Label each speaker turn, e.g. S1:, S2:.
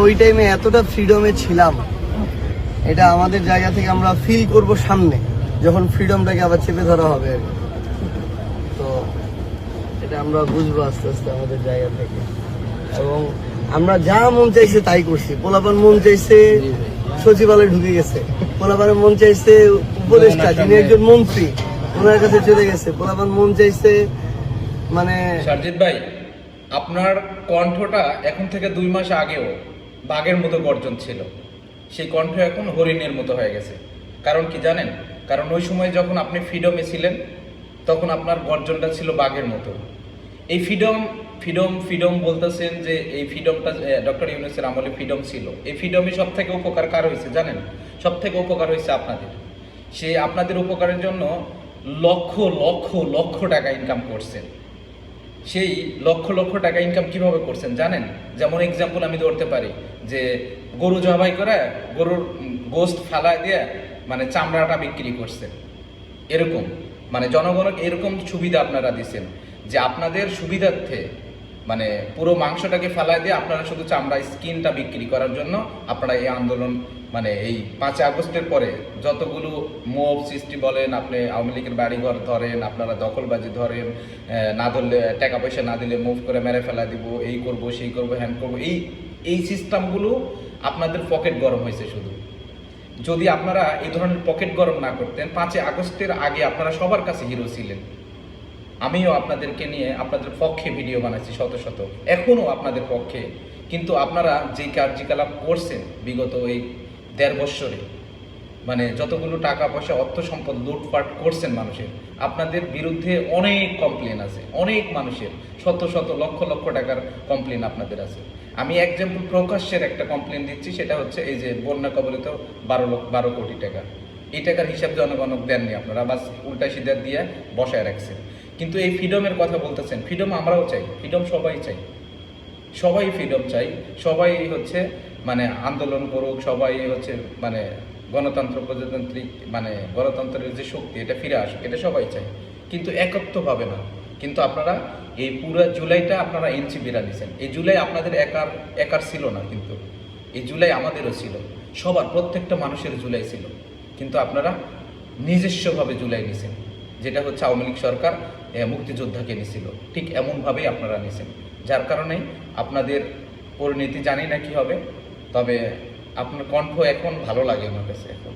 S1: ওই টাইমে এতটা ফ্রিডমে ছিলাম, এটা আমাদের জায়গা থেকে আমরা ফিল করব সামনে যখন ফ্রিডমটাকে আবার চেপে ধরা হবে আর কি। তো এটা আমরা বুঝবো আস্তে আস্তে আমাদের জায়গা থেকে, এবং আমরা যা মন চাইছে তাই করছি। পোলাপান মন চাইছে সচিবালয়ে ঢুকে গেছে, পোলাপানের মন চাইছে উপদেষ্টা যিনি একজন মন্ত্রী ওনার কাছে চলে গেছে, পোলাপান মন চাইছে মানে।
S2: সারজিৎ ভাই, আপনার কণ্ঠটা এখন থেকে 2 মাস আগেও বাঘের মতো গর্জন ছিল, সেই কণ্ঠ এখন হরিণের মতো হয়ে গেছে। কারণ কি জানেন? কারণ ওই সময় যখন আপনি ফ্রিডমে ছিলেন তখন আপনার গর্জনটা ছিল বাঘের মতো। এই ফ্রিডম ফ্রিডম ফ্রিডম বলতেছেন যে এই ফ্রিডমটা ডক্টর ইউনূসের আমলে ফ্রিডম ছিল। এই ফ্রিডমে সব থেকে উপকার কার হয়েছে জানেন? সব থেকে উপকার হয়েছে আপনাদের। সে আপনাদের উপকারের জন্য লক্ষ লক্ষ লক্ষ টাকা ইনকাম করছেন। সেই লক্ষ লক্ষ টাকা ইনকাম কিভাবে করছেন জানেন? যেমন এক্সাম্পল আমি ধরতে পারি যে গরু জবাই করে গরুর গোস্ত ফেলায় দিয়ে মানে চামড়াটা বিক্রি করছেন। এরকম মানে জনগণকে এরকম সুবিধা আপনারা দিচ্ছেন যে আপনাদের সুবিধার্থে মানে পুরো মাংসটাকে ফেলায় দিয়ে আপনারা শুধু চামড়া স্কিনটা বিক্রি করার জন্য আপনারা এই আন্দোলন মানে এই 5 আগস্টের পরে যতগুলো মোব সৃষ্টি বলেন, আপনি আওয়ামী লীগের বাড়িঘর ধরেন, আপনারা দখলবাজি ধরেন, না ধরলে টাকা পয়সা না দিলে মুভ করে মেরে ফেলা দিব, এই করব সেই করব হ্যান করব, এই সিস্টেমগুলো আপনাদের পকেট গরম হয়েছে শুধু। যদি আপনারা এই ধরনের পকেট গরম না করতেন, 5 আগস্টের আগে আপনারা সবার কাছে হিরো ছিলেন। আমিও আপনাদেরকে নিয়ে আপনাদের পক্ষে ভিডিও বানাচ্ছি শত শত, এখনও আপনাদের পক্ষে। কিন্তু আপনারা যে কার্যকলাপ করছেন বিগত এই 1.5 বছরে, মানে যতগুলো টাকা পয়সা অর্থ সম্পদ লুটপাট করছেন মানুষের, আপনাদের বিরুদ্ধে অনেক কমপ্লেন আছে, অনেক মানুষের শত শত লক্ষ লক্ষ টাকার কমপ্লেন আপনাদের আছে। আমি এক্সাম্পল প্রকাশ্যের একটা কমপ্লেন দিচ্ছি, সেটা হচ্ছে এই যে বন্যা কবলিত 12 কোটি টাকা। এই টাকার হিসাব জনগণক দেননি আপনারা, বাস উল্টা সিধা দিয়ে বসায় রাখছেন। কিন্তু এই ফ্রিডমের কথা বলতেছেন, ফ্রিডম আমরাও চাই, ফ্রিডম সবাই চাই, সবাই ফ্রিডম চাই, সবাই হচ্ছে মানে আন্দোলন করুক, সবাই হচ্ছে মানে গণতন্ত্র প্রজাতান্ত্রিক মানে গণতন্ত্রের যে শক্তি এটা ফিরে আসুক, এটা সবাই চাই, কিন্তু একত্বভাবে না। কিন্তু আপনারা এই পুরো জুলাইটা আপনারা এনসিপিরা নিছেন। এই জুলাই আপনাদের একার ছিল না, কিন্তু এই জুলাই আমাদেরও ছিল, সবার প্রত্যেকটা মানুষের জুলাই ছিল। কিন্তু আপনারা নিজস্বভাবে জুলাই নিছেন, যেটা হচ্ছে আওয়ামী লীগ সরকার মুক্তিযোদ্ধাকে নিছিল, ঠিক এমনভাবেই আপনারা নিছেন। যার কারণে আপনাদের পরিণতি জানি না কি হবে, তবে আপনার কণ্ঠ এখন ভালো লাগে আমার কাছে এখন।